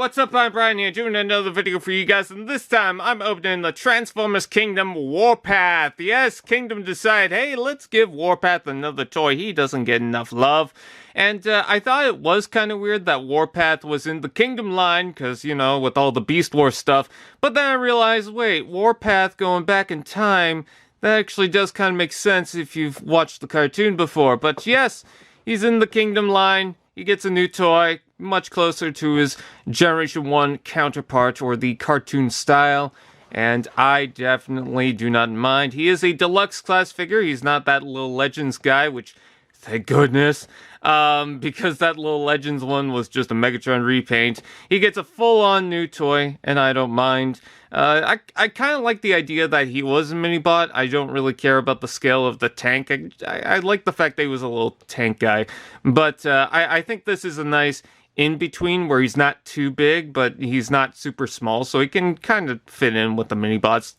what's up? I'm Brian here, doing another video for you guys, and this time I'm opening the Transformers Kingdom Warpath. Yes, Kingdom decided, hey, let's give Warpath another toy. He doesn't get enough love. And I thought it was kind of weird that Warpath was in the Kingdom line, because, you know, with all the Beast Wars stuff. But then I realized, wait, Warpath going back in time, that actually does kind of make sense if you've watched the cartoon before. But yes, he's in the Kingdom line. He gets a new toy, much closer to his Generation 1 counterpart, or the cartoon style, and I definitely do not mind. He is a deluxe class figure. He's not that little Legends guy, which, thank goodness, because that little Legends one was just a Megatron repaint. He gets a full-on new toy, and I don't mind. I kind of like the idea that he was a mini-bot. I don't really care about the scale of the tank. I like the fact that he was a little tank guy. But I think this is a nice in-between where he's not too big, but he's not super small, so he can kind of fit in with the mini-bots.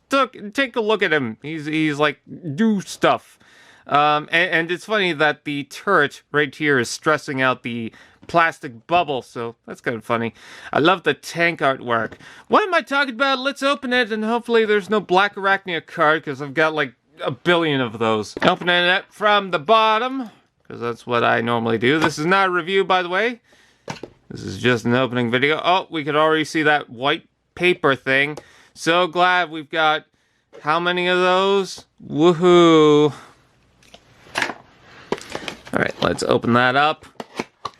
Take a look at him. He's like, do stuff. And it's funny that the turret right here is stressing out the plastic bubble, so that's kind of funny. I love the tank artwork. What am I talking about? Let's open it, and hopefully there's no Black Arachnia card, because I've got like a billion of those. Opening it from the bottom, because that's what I normally do. This is not a review, by the way. This is just an opening video. Oh, we could already see that white paper thing. So glad we've got how many of those? Woohoo! Alright, let's open that up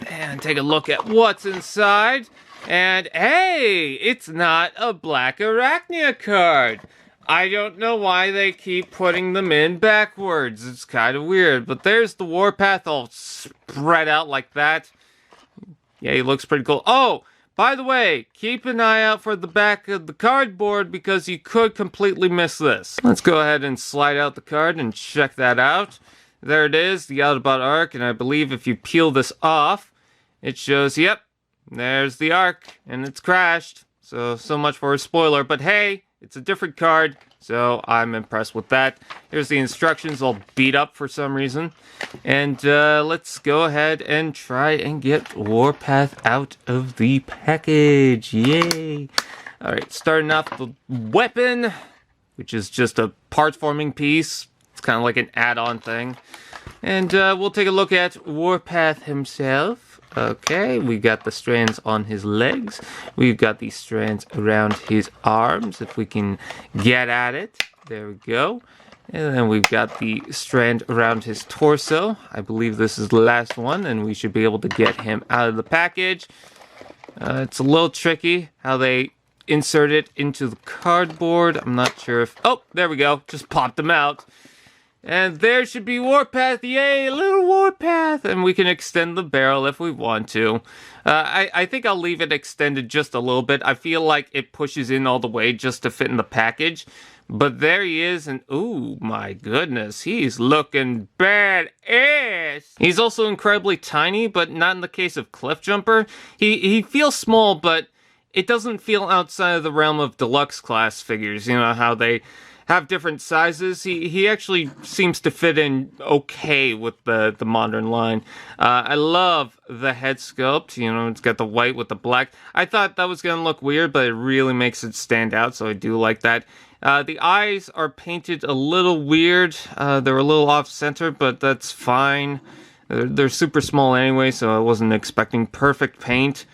and take a look at what's inside. And hey, it's not a Black Arachnia card. I don't know why they keep putting them in backwards. It's kind of weird. But there's the Warpath all spread out like that. Yeah, he looks pretty cool. Oh, by the way, keep an eye out for the back of the cardboard because you could completely miss this. Let's go ahead and slide out the card and check that out. There it is, the Autobot arc, and I believe if you peel this off, it shows, yep, there's the arc, and it's crashed. So much for a spoiler, but hey, it's a different card, so I'm impressed with that. Here's the instructions, all beat up for some reason. And let's go ahead and try and get Warpath out of the package. Yay! Alright, starting off the weapon, which is just a part-forming piece. It's kind of like an add-on thing. And we'll take a look at Warpath himself. Okay, we've got the strands on his legs. We've got these strands around his arms, if we can get at it. There we go. And then we've got the strand around his torso. I believe this is the last one, and we should be able to get him out of the package. It's a little tricky how they insert it into the cardboard. I'm not sure if... Oh, there we go. Just popped them out. And there should be Warpath, yay, a little Warpath! And we can extend the barrel if we want to. I think I'll leave it extended just a little bit. I feel like it pushes in all the way just to fit in the package. But there he is, and ooh, my goodness, he's looking badass! He's also incredibly tiny, but not in the case of Cliffjumper. He feels small, but it doesn't feel outside of the realm of deluxe class figures. You know, how they have different sizes. He actually seems to fit in okay with the modern line. I love the head sculpt. You know, it's got the white with the black. I thought that was gonna look weird, but it really makes it stand out, so I do like that. The eyes are painted a little weird. They're a little off-center, but that's fine. They're super small anyway, so I wasn't expecting perfect paint.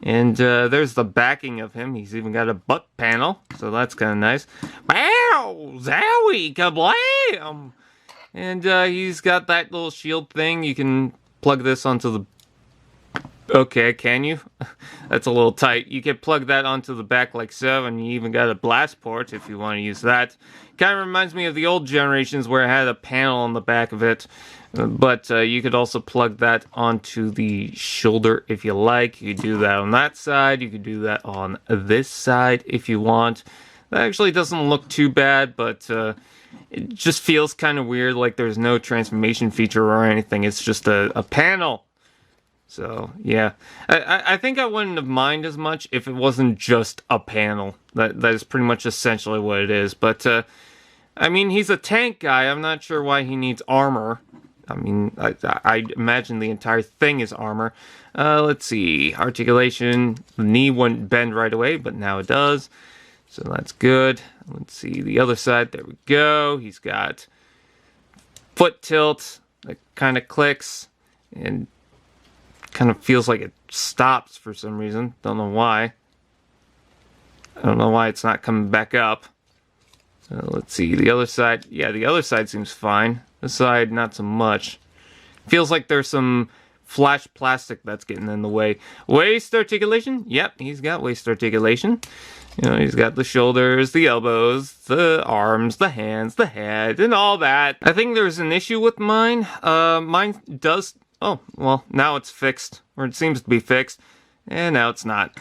And there's the backing of him. He's even got a butt panel, so that's kind of nice. Wow! Zowie! Kablam! And he's got that little shield thing. You can plug this onto the... Okay, can you? That's a little tight. You can plug that onto the back like so, and you even got a blast port if you want to use that. Kind of reminds me of the old generations where it had a panel on the back of it. But you could also plug that onto the shoulder if you like. You could do that on that side. You could do that on this side if you want. That actually doesn't look too bad, but it just feels kind of weird, like there's no transformation feature or anything. It's just a panel. So, yeah. I think I wouldn't have minded as much if it wasn't just a panel. That is pretty much essentially what it is. But, I mean, he's a tank guy. I'm not sure why he needs armor. I mean, I imagine the entire thing is armor. Let's see. Articulation. The knee wouldn't bend right away, but now it does. So that's good. Let's see the other side. There we go. He's got foot tilt. That kind of clicks. And kind of feels like it stops for some reason. Don't know why. I don't know why it's not coming back up. Let's see, the other side. Yeah, the other side seems fine. This side, not so much. Feels like there's some flash plastic that's getting in the way. Waist articulation? Yep, he's got waist articulation. You know, he's got the shoulders, the elbows, the arms, the hands, the head, and all that. I think there's an issue with mine. Mine does... Oh, well, now it's fixed. Or it seems to be fixed. And now it's not.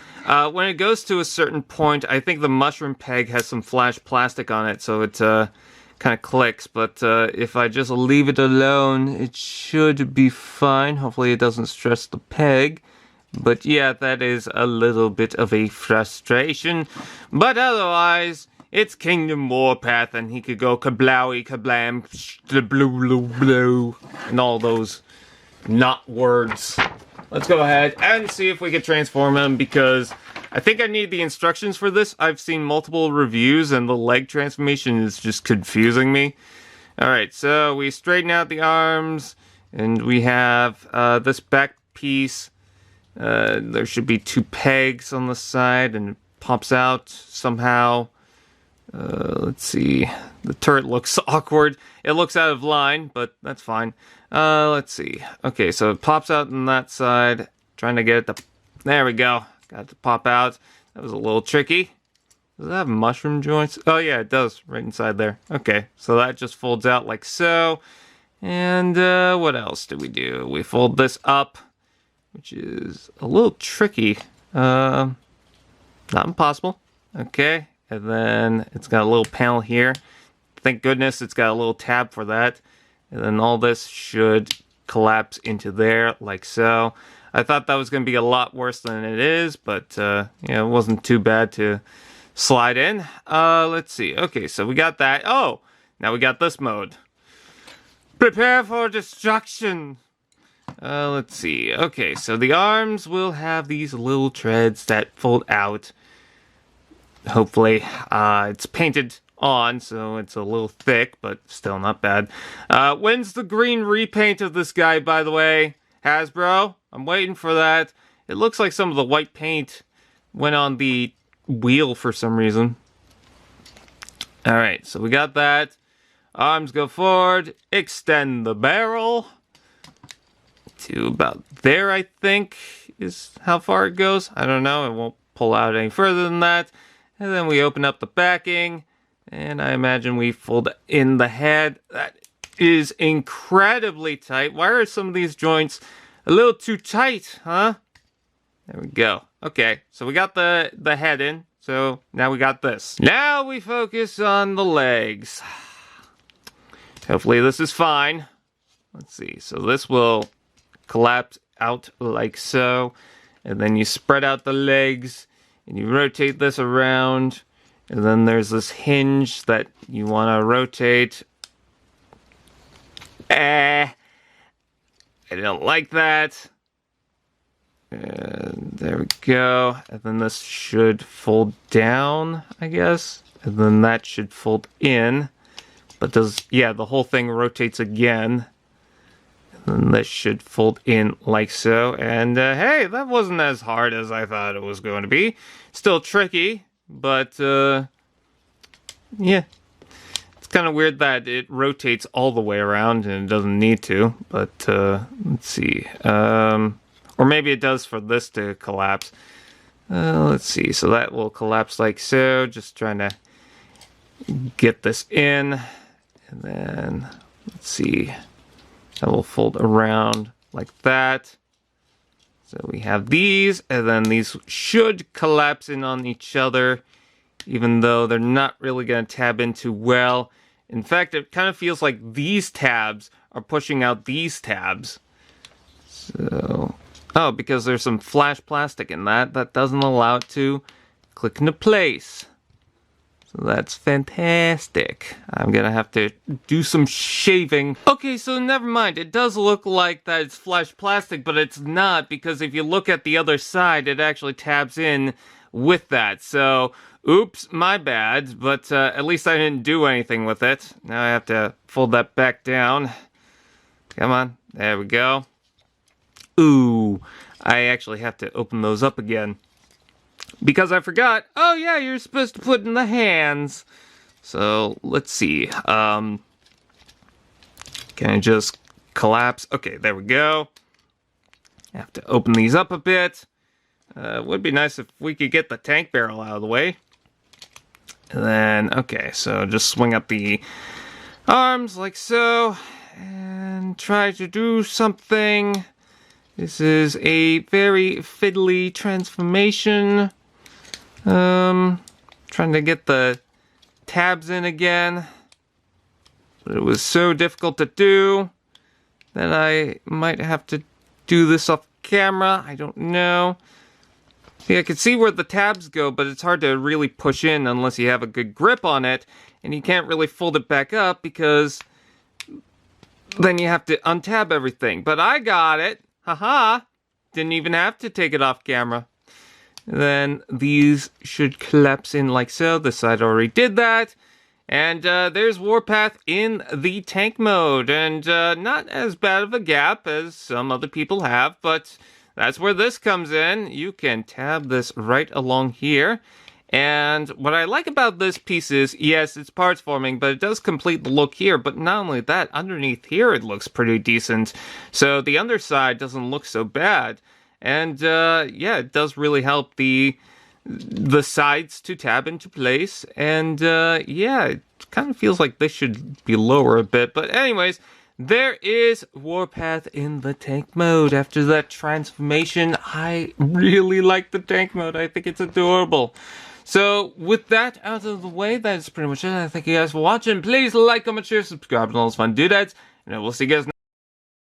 When it goes to a certain point, I think the mushroom peg has some flash plastic on it, so it kind of clicks. But if I just leave it alone, it should be fine. Hopefully it doesn't stress the peg. But yeah, that is a little bit of a frustration. But otherwise, it's Kingdom Warpath, and he could go kablowy, kablam, blue, blue, blue, and all those not words. Let's go ahead and see if we can transform him, because I think I need the instructions for this. I've seen multiple reviews and the leg transformation is just confusing me. Alright, so we straighten out the arms, and we have this back piece. There should be 2 pegs on the side, and it pops out somehow. Let's see. The turret looks awkward. It looks out of line, but that's fine. Let's see. Okay, so it pops out on that side. Trying to get it to... There we go. Got it to pop out. That was a little tricky. Does it have mushroom joints? Oh yeah, it does. Right inside there. Okay, so that just folds out like so. And what else do? We fold this up, which is a little tricky. Not impossible. Okay, and then it's got a little panel here. Thank goodness it's got a little tab for that. And then all this should collapse into there, like so. I thought that was going to be a lot worse than it is, but yeah, it wasn't too bad to slide in. Let's see. Okay, so we got that. Oh, now we got this mode. Prepare for destruction. Let's see. Okay, so the arms will have these little treads that fold out. Hopefully, it's painted on, so it's a little thick, but still not bad. When's the green repaint of this guy, by the way? Hasbro? I'm waiting for that. It looks like some of the white paint went on the wheel for some reason. Alright, so we got that. Arms go forward. Extend the barrel to about there, I think, is how far it goes. I don't know. It won't pull out any further than that. And then we open up the backing. And I imagine we fold in the head. That is incredibly tight. Why are some of these joints a little too tight, huh? There we go. Okay, so we got the head in. So now we got this. Now we focus on the legs. Hopefully this is fine. Let's see. So this will collapse out like so. And then you spread out the legs. And you rotate this around. And then there's this hinge that you want to rotate. I don't like that. And there we go. And then this should fold down, I guess. And then that should fold in. But yeah, the whole thing rotates again. And then this should fold in like so. And hey, that wasn't as hard as I thought it was going to be. Still tricky. But, yeah, it's kind of weird that it rotates all the way around and it doesn't need to, but, let's see, or maybe it does for this to collapse. Let's see, so that will collapse like so, just trying to get this in, and then, let's see, that will fold around like that. So we have these, and then these should collapse in on each other, even though they're not really going to tab in too well. In fact, it kind of feels like these tabs are pushing out these tabs. So, oh, because there's some flash plastic in that doesn't allow it to click into place. So that's fantastic. I'm gonna have to do some shaving. Okay, so never mind. It does look like that it's flash plastic, but it's not, because if you look at the other side, it actually tabs in with that. So, oops, my bad, but at least I didn't do anything with it. Now I have to fold that back down. Come on, there we go. Ooh, I actually have to open those up again. Because I forgot, oh yeah, you're supposed to put in the hands. So, let's see. Can I just collapse? Okay, there we go. I have to open these up a bit. Would be nice if we could get the tank barrel out of the way. And then, okay, so just swing up the arms like so. And try to do something. This is a very fiddly transformation. Trying to get the tabs in again. But it was so difficult to do that I might have to do this off camera. I don't know. See, I can see where the tabs go, but it's hard to really push in unless you have a good grip on it. And you can't really fold it back up because then you have to untab everything. But I got it. Haha. Didn't even have to take it off camera. Then these should collapse in like so. This side already did that. And there's Warpath in the tank mode. And not as bad of a gap as some other people have, but that's where this comes in. You can tab this right along here. And what I like about this piece is, yes, it's parts forming, but it does complete the look here. But not only that, underneath here it looks pretty decent. So the underside doesn't look so bad. And yeah, it does really help the sides to tab into place. And yeah, it kind of feels like this should be lower a bit. But anyways, there is Warpath in the tank mode. After that transformation, I really like the tank mode. I think it's adorable. So, with that out of the way, that is pretty much it. I thank you guys for watching. Please like, comment, share, subscribe, and all those fun doodads. And I will see you guys next time.